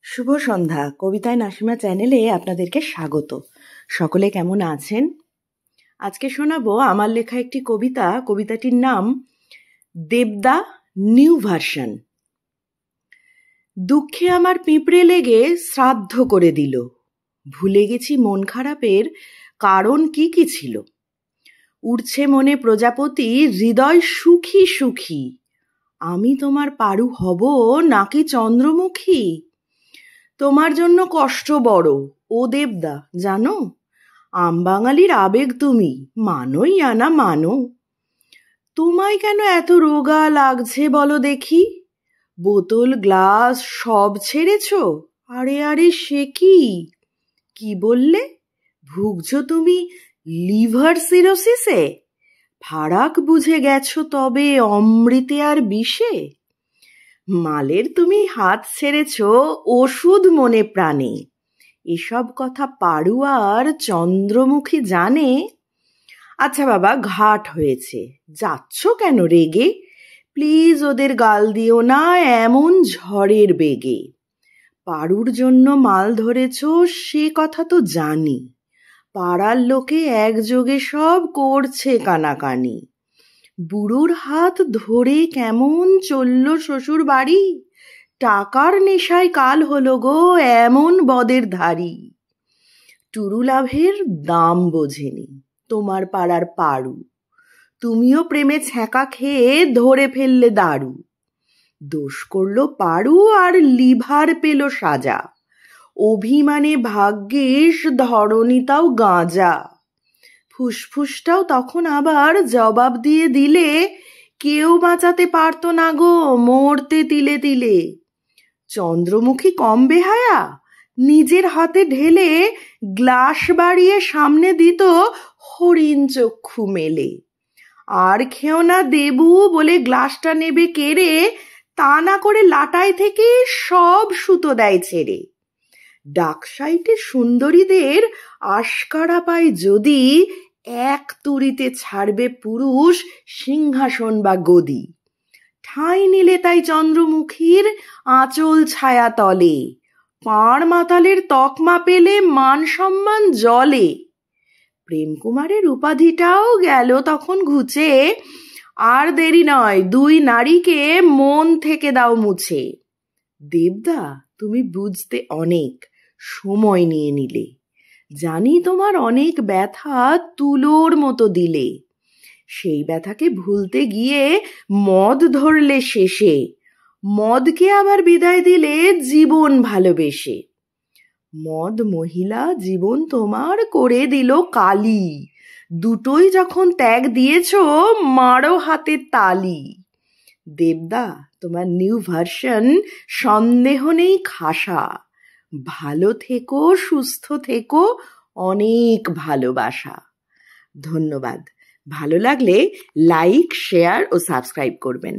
শুভ সন্ধ্যা। কবিতায় নাসিমা চ্যানেলে আপনাদেরকে স্বাগত। সকলে কেমন আছেন? আজকে শোনাবো আমার লেখা একটি কবিতা। কবিতাটির নাম দেবদা, নিউ ভার্সন। দুঃখে আমার পিঁপড়ে লেগে শ্রাদ্ধ করে দিল, ভুলে গেছি মন খারাপের কারণ কি কি ছিল। উঠছে মনে প্রজাপতি, হৃদয় সুখী সুখী, আমি তোমার পারু হব নাকি চন্দ্রমুখী। তোমার জন্য কষ্ট বড় ও দেবদা, জানো, আমবাঙালির আবেগ তুমি, মানোই আনা মানো। তোমায় কেন এত রোগা লাগছে বলো দেখি, বোতল গ্লাস সব ছেড়েছ। আরে আরে সে কি, কি বললে, ভুগছ তুমি লিভার সিরোসিসে? ফারাক বুঝে গেছো তবে অমৃতে আর বিষে? মালের তুমি হাত ছেড়েছ ওষুধ মনে প্রাণে, এসব কথা পারু আর চন্দ্রমুখী জানে। আচ্ছা বাবা, ঘাট হয়েছে, যাচ্ছ কেন রেগে? প্লিজ ওদের গাল দিও না এমন ঝড়ের বেগে। পারুর জন্য মাল ধরেছ সে কথা তো জানি, পাড়ার লোকে একযোগে সব করছে কানাকানি। বুড়োর হাত ধরে কেমন চলল শ্বশুর বাড়ি, টাকার নেশায় কাল হলো গো এমন বদের ধারী। টুরু লাভের দাম বোঝেনি তোমার পাড়ার পারু, তুমিও প্রেমে ছ্যাঁকা খেয়ে ধরে ফেললে দারু। দোষ করলো পারু আর লিভার পেল সাজা, অভিমানে ভাগ্যিস ধরণীটাও গাঁজা। ফুসফুসটাও তখন আবার জবাব দিয়ে দিলে, কেউ বাঁচাতে পারতো না গো মরতে তিলে তিলে। চন্দ্রমুখী কম বেহায়া, নিজের হাতে ঢেলে গ্লাস বাড়িয়ে সামনে দিত হরিণ চক্ষু মেলে। আর খেও না দেবু বলে গ্লাসটা নেবে কেড়ে, তা না করে লাটাই থেকে সব সুতো দেয় ছেড়ে। ডাক সাইটে সুন্দরীদের আশকারা পায় যদি, এক তুড়িতে ছাড়বে পুরুষ সিংহাসন বা গদি। ঠাঁই নিলে তাই চন্দ্রমুখীর আঁচল ছায়া তলে, পাঁড় মাতালের তকমা পেলে মান সম্মান জলে। প্রেম কুমারের উপাধিটাও গেল তখন ঘুচে, আর দেরি নয় দুই নারীকে মন থেকে দাও মুছে। দেবদা, তুমি বুঝতে অনেক সময় নিয়ে নিলে, জানি তোমার অনেক ব্যথা তুলোর মতো দিলে। সেই ব্যথাকে ভুলতে গিয়ে মদ ধরলে শেষে, মদকে আবার বিদায় দিলে জীবন ভালোবেসে। মদ মহিলা জীবন তোমার করে দিল কালি, দুটোই যখন ত্যাগ দিয়েছ মারো হাতে তালি। দেবদা, তোমার নিউ ভার্সন সন্দেহ নেই খাসা। ভালো থেকো, সুস্থ থেকো, অনেক ভালোবাসা। ধন্যবাদ। ভালো লাগলে লাইক, শেয়ার ও সাবস্ক্রাইব করবেন।